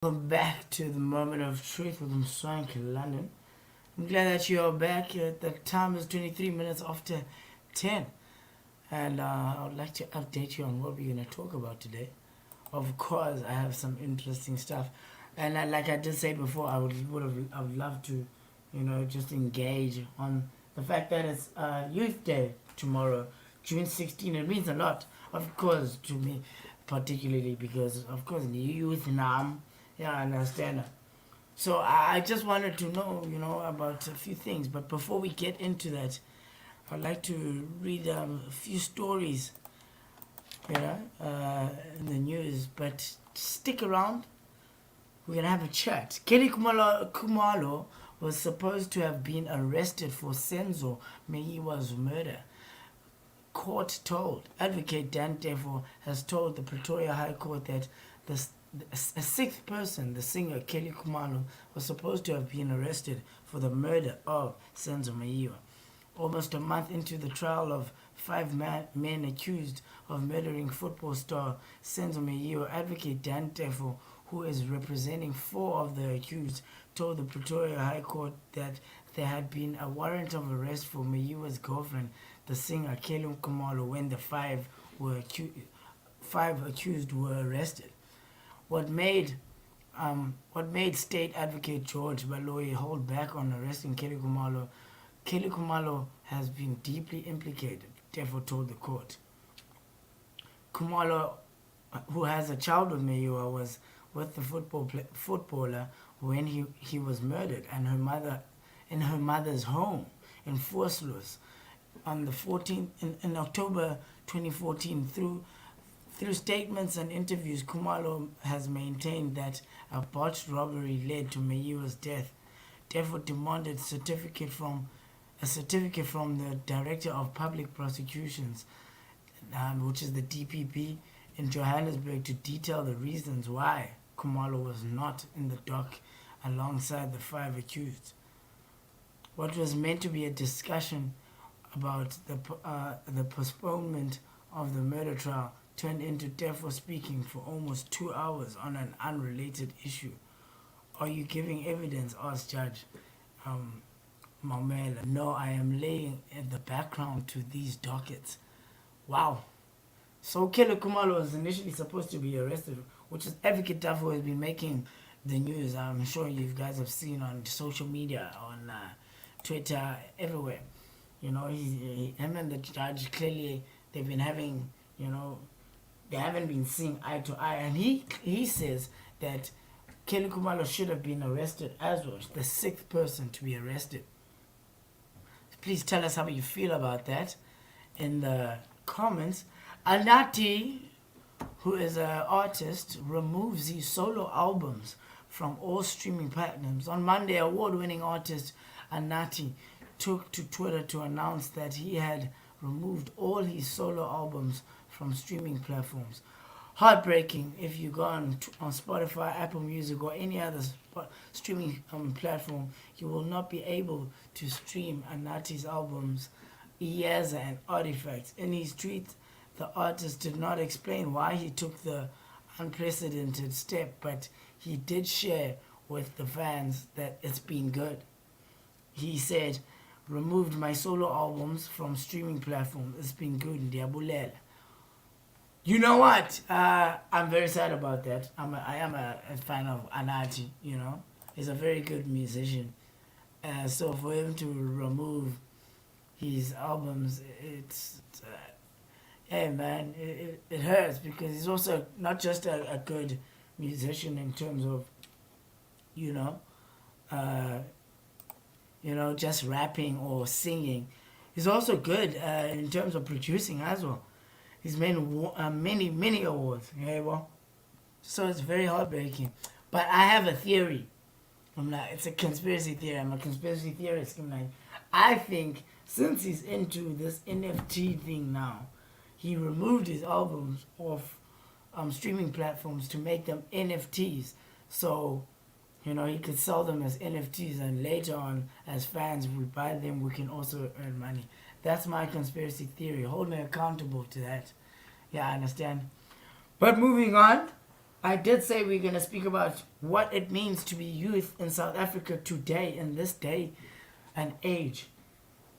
Welcome back to the moment of truth with Mswenk London. I'm glad that you're back. The time is 23 minutes after 10, and I would like to update you on what we're going to talk about today. Of course, I have some interesting stuff, and like I did say before, I would love to, just engage on the fact that it's Youth Day tomorrow, June 16. It means a lot, of course, to me, particularly because, of course, the youth now. Yeah, I understand. So I just wanted to know, about a few things. But before we get into that, I'd like to read a few stories, in the news. But stick around. We're gonna have a chat. Kelly Kumalo was supposed to have been arrested for Senzo Meyiwa's murder. Court told. Advocate Dan Defo has told the Pretoria High Court that the a sixth person, the singer Kelly Kumalo, was supposed to have been arrested for the murder of Senzo Meyiwa. Almost a month into the trial of five men accused of murdering football star Senzo Meyiwa, advocate Dan Tefo, who is representing four of the accused, told the Pretoria High Court that there had been a warrant of arrest for Meyiwa's girlfriend, the singer Kelly Kumalo, when the five accused were arrested. What made State Advocate George Baloyi hold back on arresting Kelly Kumalo? Kelly Kumalo has been deeply implicated, therefore told the court. Kumalo, who has a child with Meyiwa, was with the footballer when he was murdered and in her mother's home in Voslus on the 14th in October 2014. Through statements and interviews, Kumalo has maintained that a botched robbery led to Meyiwa's death. Therefore, demanded a certificate from the Director of Public Prosecutions, which is the DPP, in Johannesburg to detail the reasons why Kumalo was not in the dock alongside the five accused. What was meant to be a discussion about the postponement of the murder trial turned into Defo speaking for almost 2 hours on an unrelated issue. Are you giving evidence? Asked Judge Mamela. No, I am laying the background to these dockets. Wow. So Kelly Kumalo was initially supposed to be arrested, which is Advocate Defo has been making the news. I'm sure you guys have seen on social media, on Twitter, everywhere. Him and the judge clearly they've been having, they haven't been seeing eye to eye, and he says that Kelly Kumalo should have been arrested as well, the sixth person to be arrested. Please tell us how you feel about that in the comments. Anati, who is an artist, removes his solo albums from all streaming platforms. On Monday, award-winning artist Anati took to Twitter to announce that he had removed all his solo albums from streaming platforms. Heartbreaking. If you go on Spotify, Apple Music, or any other streaming platform, you will not be able to stream Anati's albums, Iyaza and Artifacts. In his tweet, the artist did not explain why he took the unprecedented step, but he did share with the fans that it's been good. He said, removed my solo albums from streaming platforms. It's been good. Ndiyabulela. You know what? I'm very sad about that. I am a fan of Anati, He's a very good musician. So for him to remove his albums, hey man, it hurts because he's also not just a good musician in terms of, just rapping or singing. He's also good in terms of producing as well. He's made many awards. Okay, well, so it's very heartbreaking. But I have a theory. It's a conspiracy theory. I'm a conspiracy theorist. I think since he's into this NFT thing now, he removed his albums off streaming platforms to make them NFTs. So, he could sell them as NFTs, and later on, as fans, we buy them, we can also earn money. That's my conspiracy theory. Hold me accountable to that. Yeah, I understand. But moving on, I did say we're going to speak about what it means to be youth in South Africa today, in this day and age.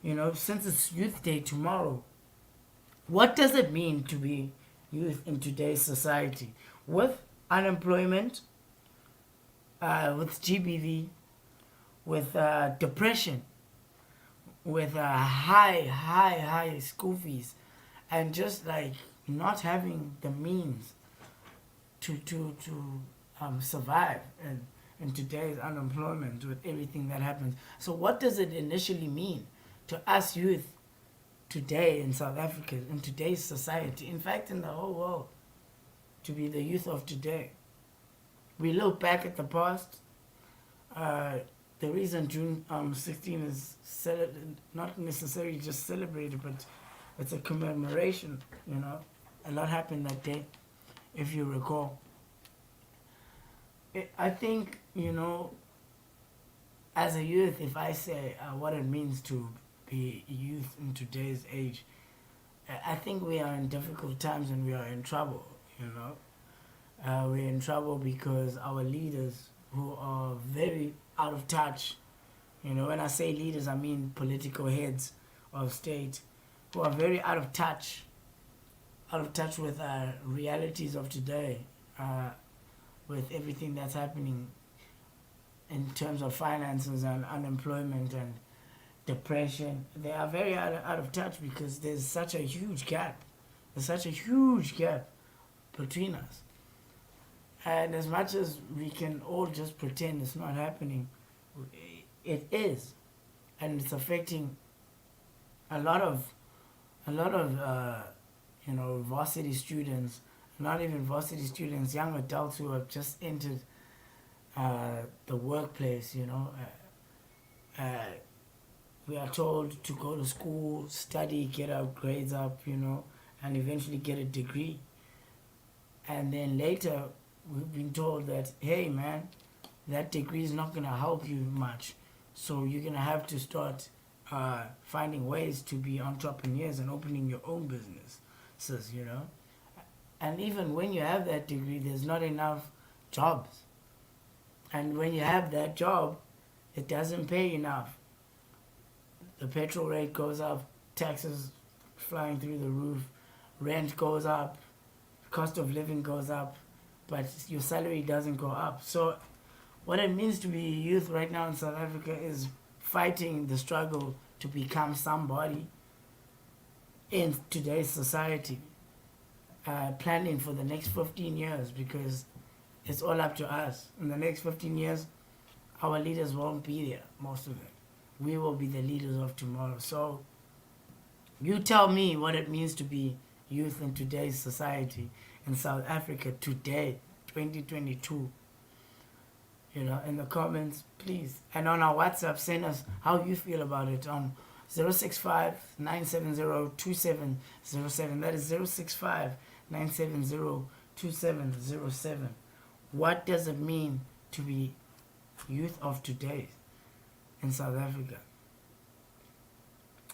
You know, since it's Youth Day tomorrow, what does it mean to be youth in today's society? With unemployment, with GBV, with depression, with high school fees, and just like not having the means to survive in today's unemployment with everything that happens. So what does it initially mean to us youth today in South Africa, in today's society, in fact in the whole world, to be the youth of today? We look back at the past. The reason June 16 is not necessarily just celebrated, but it's a commemoration, you know. A lot happened that day, if you recall. I think, you know, as a youth, if I say what it means to be youth in today's age, I think we are in difficult times and we are in trouble, you know. We're in trouble because our leaders, who are very out of touch, you know, when I say leaders, I mean political heads of state, who are very out of touch with realities of today, with everything that's happening in terms of finances and unemployment and depression. They are very out of touch because there's such a huge gap. There's such a huge gap between us. And as much as we can all just pretend it's not happening, it is. And it's affecting a lot of you know, varsity students, not even varsity students, young adults who have just entered the workplace, you know. We are told to go to school, study, get our grades up, you know, and eventually get a degree. And then later, we've been told that, hey man, that degree is not going to help you much. So you're going to have to start finding ways to be entrepreneurs and opening your own businesses, you know. And even when you have that degree, there's not enough jobs. And when you have that job, it doesn't pay enough. The petrol rate goes up, taxes flying through the roof, rent goes up, cost of living goes up, but your salary doesn't go up. So what it means to be youth right now in South Africa is fighting the struggle to become somebody in today's society, planning for the next 15 years, because it's all up to us. In the next 15 years, our leaders won't be there, most of them. We will be the leaders of tomorrow. So you tell me what it means to be youth in today's society in South Africa today, 2022. You know, in the comments, please. And on our WhatsApp, send us how you feel about it on 065-970-2707. That is 065-970-2707. What does it mean to be youth of today in South Africa?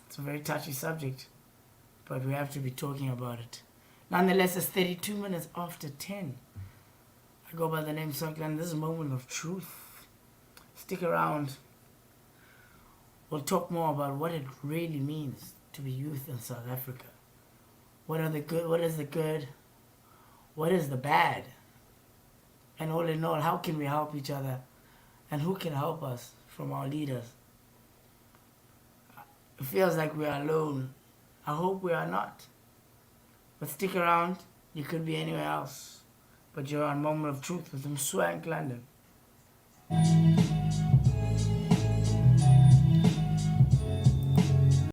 It's a very touchy subject, but we have to be talking about it. Nonetheless, it's 32 minutes after 10. I go by the name Mswenk London. This is a moment of truth. Stick around. We'll talk more about what it really means to be youth in South Africa. What are the good? What is the good? What is the bad? And all in all, how can we help each other? And who can help us from our leaders? It feels like we are alone. I hope we are not. But stick around. You could be anywhere else. But you're on Moment of Truth with Mswenk London.